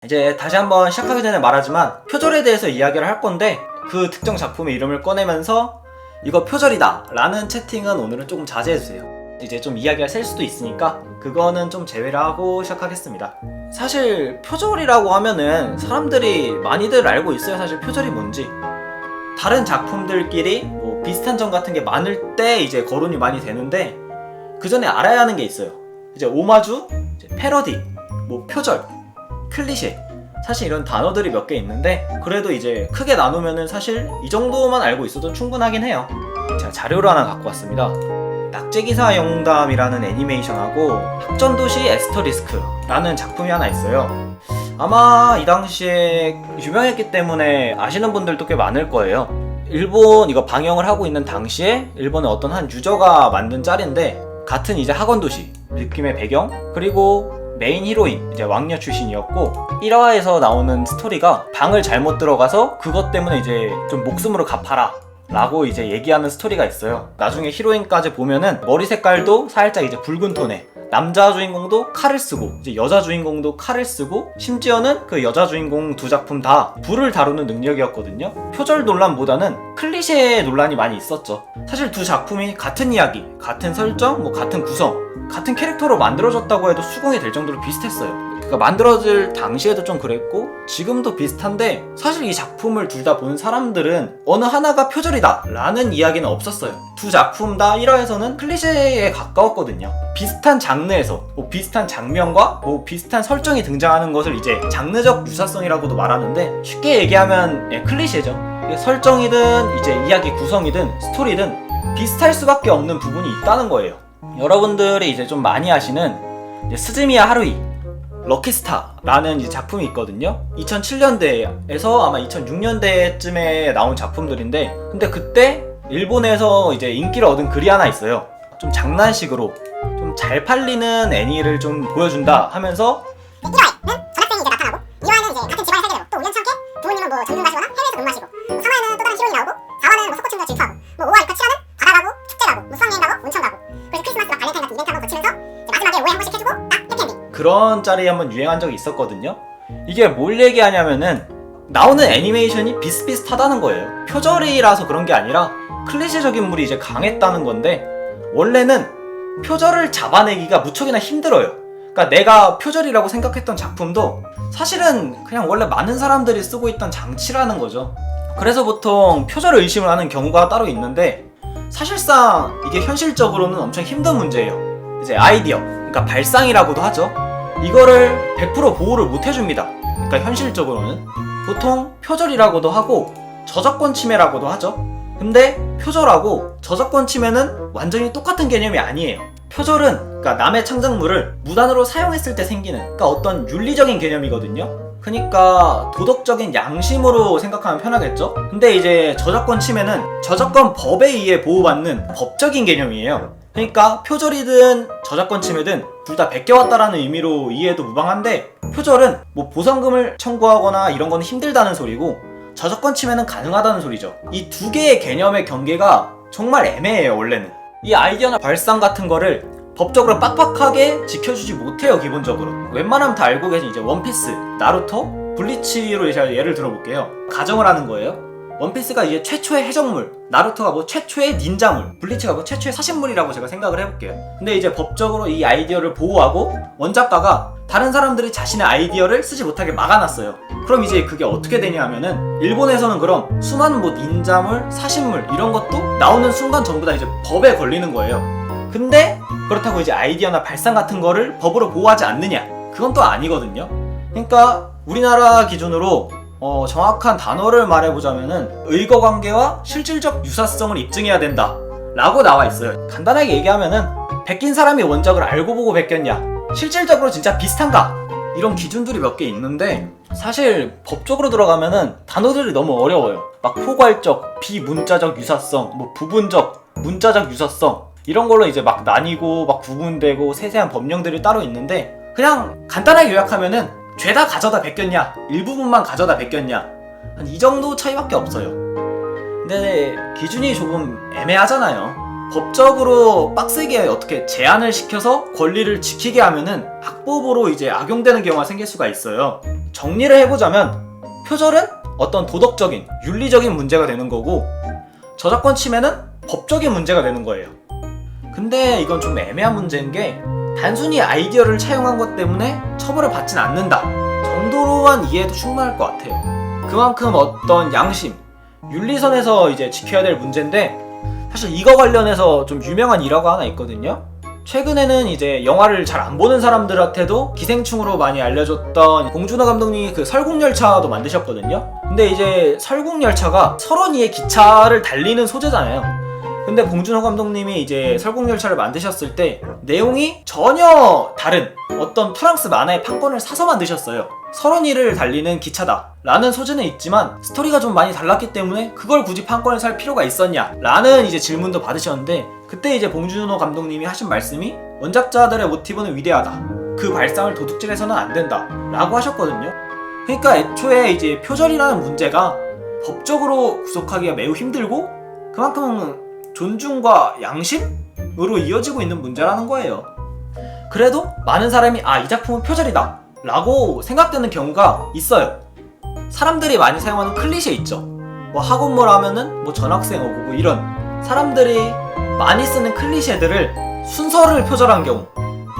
이제 다시 한번 시작하기 전에 말하지만 표절에 대해서 이야기를 할 건데 그 특정 작품의 이름을 꺼내면서 이거 표절이다 라는 채팅은 오늘은 조금 자제해주세요. 이제 좀 이야기가 셀 수도 있으니까 그거는 좀 제외를 하고 시작하겠습니다. 사실 표절이라고 하면은 사람들이 많이들 알고 있어요. 사실 표절이 뭔지. 다른 작품들끼리 뭐 비슷한 점 같은 게 많을 때 이제 거론이 많이 되는데 그 전에 알아야 하는 게 있어요. 이제 오마주, 이제 패러디, 뭐 표절, 클리셰, 사실 이런 단어들이 몇 개 있는데 그래도 이제 크게 나누면은 사실 이 정도만 알고 있어도 충분하긴 해요. 제가 자료를 하나 갖고 왔습니다. 낙제기사 영웅담이라는 애니메이션하고 학전도시 에스터리스크라는 작품이 하나 있어요. 아마 이 당시에 유명했기 때문에 아시는 분들도 꽤 많을 거예요. 일본 이거 방영을 하고 있는 당시에 일본의 어떤 한 유저가 만든 짤인데 같은 이제 학원도시 느낌의 배경, 그리고 메인 히로인 이제 왕녀 출신이었고 1화에서 나오는 스토리가 방을 잘못 들어가서 그것 때문에 이제 좀 목숨으로 갚아라 라고 이제 얘기하는 스토리가 있어요. 나중에 히로인까지 보면은 머리 색깔도 살짝 이제 붉은 톤에, 남자 주인공도 칼을 쓰고 이제 여자 주인공도 칼을 쓰고, 심지어는 그 여자 주인공 두 작품 다 불을 다루는 능력이었거든요. 표절 논란보다는 클리셰 논란이 많이 있었죠. 사실 두 작품이 같은 이야기, 같은 설정, 뭐 같은 구성, 같은 캐릭터로 만들어졌다고 해도 수긍이 될 정도로 비슷했어요. 그러니까 만들어질 당시에도 좀 그랬고 지금도 비슷한데, 사실 이 작품을 둘 다 본 사람들은 어느 하나가 표절이다 라는 이야기는 없었어요. 두 작품 다 1화에서는 클리셰에 가까웠거든요. 비슷한 장르에서 뭐 비슷한 장면과 뭐 비슷한 설정이 등장하는 것을 이제 장르적 유사성이라고도 말하는데, 쉽게 얘기하면 클리셰죠. 설정이든 이제 이야기 구성이든 스토리든 비슷할 수밖에 없는 부분이 있다는 거예요. 여러분들이 이제 좀 많이 아시는 스즈미야 하루이 럭키스타라는 이제 작품이 있거든요. 2007년대에서 아마 2006년대쯤에 나온 작품들인데, 근데 그때 일본에서 이제 인기를 얻은 글이 하나 있어요. 좀 장난식으로 좀 잘 팔리는 애니를 좀 보여준다 하면서 1화에는 전학생이 이제 나타나고, 2화에는 이제 같은 집안에 살게 되고, 또 우연찮게 부모님은 뭐 전등 마시거나 해외에서 돈 마시고, 3화에는 또 다른 히로인이 나오고, 4화는 뭐 속고층과 질투하고, 뭐 5화, 6화, 7화는 바다 가고, 축제 가고, 뭐 수학여행 가고, 온천 가고, 그래서 크리스마스나 발렌타인 같은 이벤트 한번 거치면서 이제 마지막에 오해 한 번씩 해주고 딱 해피엔딩. 그런 짤이 한번 유행한 적이 있었거든요. 이게 뭘 얘기하냐면은 나오는 애니메이션이 비슷비슷하다는 거예요. 표절이라서 그런 게 아니라 클리셰적인 물이 이제 강했다는 건데, 원래는 표절을 잡아내기가 무척이나 힘들어요. 그러니까 내가 표절이라고 생각했던 작품도 사실은 그냥 원래 많은 사람들이 쓰고 있던 장치라는 거죠. 그래서 보통 표절을 의심을 하는 경우가 따로 있는데, 사실상 이게 현실적으로는 엄청 힘든 문제예요. 이제 아이디어, 그러니까 발상이라고도 하죠. 이거를 100% 보호를 못 해줍니다. 그러니까 현실적으로는 보통 표절이라고도 하고 저작권 침해라고도 하죠. 근데 표절하고 저작권 침해는 완전히 똑같은 개념이 아니에요. 표절은 그러니까 남의 창작물을 무단으로 사용했을 때 생기는, 그러니까 어떤 윤리적인 개념이거든요. 그러니까 도덕적인 양심으로 생각하면 편하겠죠? 근데 이제 저작권 침해는 저작권 법에 의해 보호받는 법적인 개념이에요. 그러니까 표절이든 저작권 침해든 둘 다 베껴왔다라는 의미로 이해해도 무방한데, 표절은 뭐 보상금을 청구하거나 이런 건 힘들다는 소리고, 저작권 침해는 가능하다는 소리죠. 이 두 개의 개념의 경계가 정말 애매해요. 원래는 이 아이디어나 발상 같은 거를 법적으로 빡빡하게 지켜주지 못해요. 기본적으로 웬만하면 다 알고 계신 이제 원피스, 나루토, 블리치로 제가 예를 들어볼게요. 가정을 하는 거예요. 원피스가 이제 최초의 해적물, 나루토가 뭐 최초의 닌자물, 블리치가 뭐 최초의 사신물이라고 제가 생각을 해볼게요. 근데 이제 법적으로 이 아이디어를 보호하고 원작가가 다른 사람들이 자신의 아이디어를 쓰지 못하게 막아놨어요. 그럼 이제 그게 어떻게 되냐 하면은, 일본에서는 그럼 수많은 뭐 닌자물, 사신물 이런 것도 나오는 순간 전부 다 이제 법에 걸리는 거예요. 근데 그렇다고 이제 아이디어나 발상 같은 거를 법으로 보호하지 않느냐? 그건 또 아니거든요. 그러니까 우리나라 기준으로 정확한 단어를 말해보자면은 의거관계와 실질적 유사성을 입증해야 된다 라고 나와 있어요. 간단하게 얘기하면은 베낀 사람이 원작을 알고 보고 베꼈냐, 실질적으로 진짜 비슷한가, 이런 기준들이 몇 개 있는데, 사실 법적으로 들어가면은 단어들이 너무 어려워요. 막 포괄적, 비문자적 유사성, 뭐 부분적, 문자적 유사성, 이런 걸로 이제 막 나뉘고 막 구분되고 세세한 법령들이 따로 있는데, 그냥 간단하게 요약하면은 죄다 가져다 베꼈냐, 일부분만 가져다 베꼈냐, 한 이 정도 차이밖에 없어요. 근데 기준이 조금 애매하잖아요. 법적으로 빡세게 어떻게 제한을 시켜서 권리를 지키게 하면은 악법으로 이제 악용되는 경우가 생길 수가 있어요. 정리를 해보자면 표절은 어떤 도덕적인, 윤리적인 문제가 되는 거고 저작권 침해는 법적인 문제가 되는 거예요. 근데 이건 좀 애매한 문제인 게 단순히 아이디어를 차용한 것 때문에 처벌을 받진 않는다 정도로만 이해해도 충분할 것 같아요. 그만큼 어떤 양심, 윤리선에서 이제 지켜야 될 문제인데 사실 이거 관련해서 좀 유명한 일화가 하나 있거든요. 최근에는 이제 영화를 잘 안 보는 사람들한테도 기생충으로 많이 알려졌던 봉준호 감독님이 그 설국열차도 만드셨거든요. 근데 이제 설국열차가 설원이의 기차를 달리는 소재잖아요. 근데 봉준호 감독님이 이제 설국열차를 만드셨을 때 내용이 전혀 다른 어떤 프랑스 만화의 판권을 사서 만드셨어요. 설원이를 달리는 기차다 라는 소재는 있지만 스토리가 좀 많이 달랐기 때문에 그걸 굳이 판권을 살 필요가 있었냐 라는 이제 질문도 받으셨는데 그때 이제 봉준호 감독님이 하신 말씀이 원작자들의 모티브는 위대하다, 그 발상을 도둑질해서는 안 된다 라고 하셨거든요. 그러니까 애초에 이제 표절이라는 문제가 법적으로 구속하기가 매우 힘들고 그만큼 존중과 양심으로 이어지고 있는 문제라는 거예요. 그래도 많은 사람이 이 작품은 표절이다 라고 생각되는 경우가 있어요. 사람들이 많이 사용하는 클리셰 있죠. 뭐 학원물 하면은 뭐 전학생 오고 뭐 이런 사람들이 많이 쓰는 클리셰들을 순서를 표절한 경우,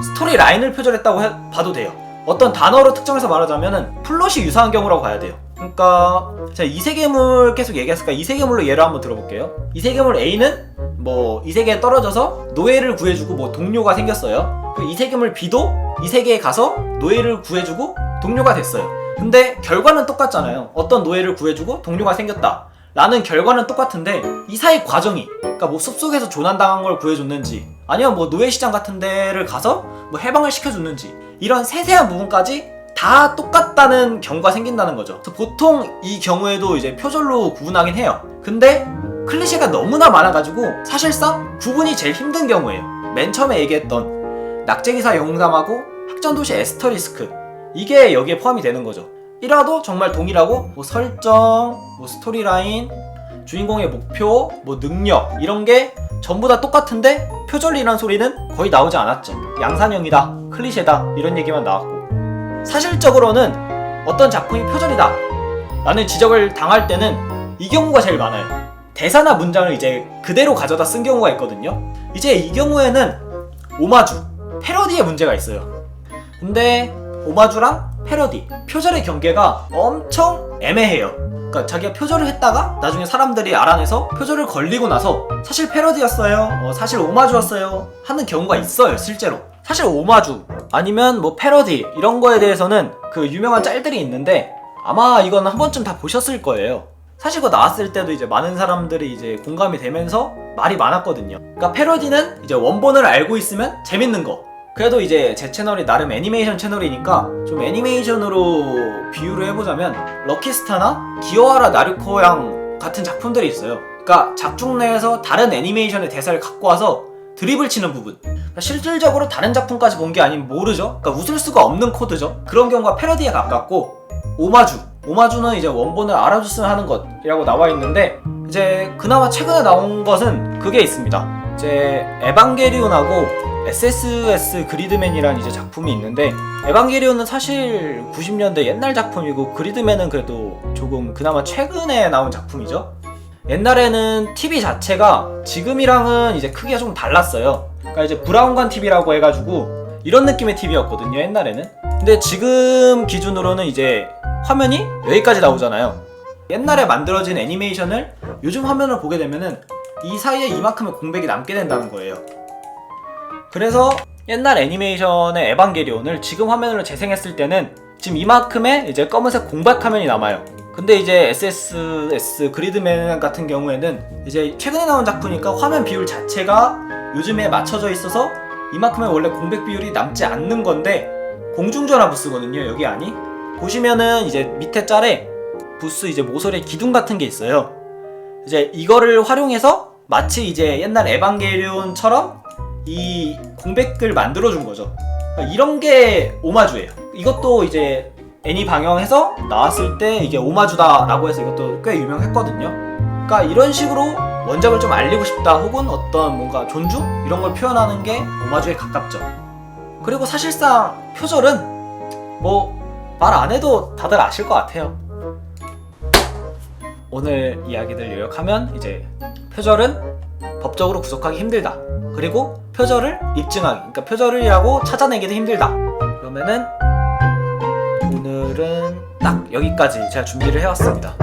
스토리 라인을 표절했다고 봐도 돼요. 어떤 단어로 특정해서 말하자면은 플롯이 유사한 경우라고 봐야 돼요. 그러니까 제가 이세계물 계속 얘기했으니까 이세계물로 예를 한번 들어볼게요. 이세계물 A는 뭐 이 세계에 떨어져서 노예를 구해주고 뭐 동료가 생겼어요. 그 이세계물 B도 이 세계에 가서 노예를 구해주고 동료가 됐어요. 근데 결과는 똑같잖아요. 어떤 노예를 구해주고 동료가 생겼다 라는 결과는 똑같은데 이 사이 과정이, 그러니까 뭐 숲속에서 조난당한 걸 구해줬는지 아니면 뭐 노예시장 같은 데를 가서 뭐 해방을 시켜줬는지 이런 세세한 부분까지 다 똑같다는 경우가 생긴다는 거죠. 그래서 보통 이 경우에도 이제 표절로 구분하긴 해요. 근데 클리셰가 너무나 많아가지고 사실상 구분이 제일 힘든 경우예요. 맨 처음에 얘기했던 낙제기사 용담하고 학전도시 에스터리스크, 이게 여기에 포함이 되는 거죠. 1화도 정말 동일하고 뭐 설정, 뭐 스토리라인, 주인공의 목표, 뭐 능력 이런 게 전부 다 똑같은데 표절이라는 소리는 거의 나오지 않았죠. 양산형이다, 클리셰다 이런 얘기만 나왔고, 사실적으로는 어떤 작품이 표절이다 라는 지적을 당할 때는 이 경우가 제일 많아요. 대사나 문장을 이제 그대로 가져다 쓴 경우가 있거든요. 이제 이 경우에는 오마주, 패러디의 문제가 있어요. 근데 오마주랑 패러디, 표절의 경계가 엄청 애매해요. 그러니까 자기가 표절을 했다가 나중에 사람들이 알아내서 표절을 걸리고 나서 사실 패러디였어요, 사실 오마주였어요 하는 경우가 있어요. 실제로 사실 오마주 아니면 뭐 패러디 이런 거에 대해서는 그 유명한 짤들이 있는데 아마 이건 한 번쯤 다 보셨을 거예요. 사실 그거 나왔을 때도 이제 많은 사람들이 이제 공감이 되면서 말이 많았거든요. 그러니까 패러디는 이제 원본을 알고 있으면 재밌는 거. 그래도 이제 제 채널이 나름 애니메이션 채널이니까 좀 애니메이션으로 비유를 해보자면 럭키스타나 기어하라 나루코양 같은 작품들이 있어요. 그러니까 작중 내에서 다른 애니메이션의 대사를 갖고 와서 드립을 치는 부분, 그러니까 실질적으로 다른 작품까지 본 게 아니면 모르죠. 그러니까 웃을 수가 없는 코드죠. 그런 경우가 패러디에 가깝고, 오마주는 이제 원본을 알아줬으면 하는 것이라고 나와 있는데 이제 그나마 최근에 나온 것은 그게 있습니다. 이제 에반게리온하고 SSS 그리드맨이라는 이제 작품이 있는데, 에반게리온은 사실 90년대 옛날 작품이고 그리드맨은 그래도 조금 그나마 최근에 나온 작품이죠. 옛날에는 TV 자체가 지금이랑은 이제 크기가 좀 달랐어요. 그러니까 이제 브라운관 TV라고 해가지고 이런 느낌의 TV였거든요, 옛날에는. 근데 지금 기준으로는 이제 화면이 여기까지 나오잖아요. 옛날에 만들어진 애니메이션을 요즘 화면을 보게 되면은 이 사이에 이만큼의 공백이 남게 된다는 거예요. 그래서 옛날 애니메이션의 에반게리온을 지금 화면으로 재생했을 때는 지금 이만큼의 이제 검은색 공백 화면이 남아요. 근데 이제 SSS 그리드맨 같은 경우에는 이제 최근에 나온 작품이니까 화면 비율 자체가 요즘에 맞춰져 있어서 이만큼의 원래 공백 비율이 남지 않는 건데, 공중전화 부스거든요, 여기 안이. 보시면은 이제 밑에 짤에 부스 이제 모서리에 기둥 같은 게 있어요. 이제 이거를 활용해서 마치 이제 옛날 에반게리온처럼 이 공백을 만들어준 거죠. 그러니까 이런 게 오마주예요. 이것도 이제 애니 방영해서 나왔을 때 이게 오마주다라고 해서 이것도 꽤 유명했거든요. 그러니까 이런 식으로 원작을 좀 알리고 싶다 혹은 어떤 뭔가 존중? 이런 걸 표현하는 게 오마주에 가깝죠. 그리고 사실상 표절은 뭐 말 안 해도 다들 아실 것 같아요. 오늘 이야기들 요약하면 이제 표절은 법적으로 구속하기 힘들다. 그리고 표절을 입증하기, 그러니까 표절이라고 찾아내기도 힘들다. 그러면은 오늘은 딱 여기까지 제가 준비를 해왔습니다.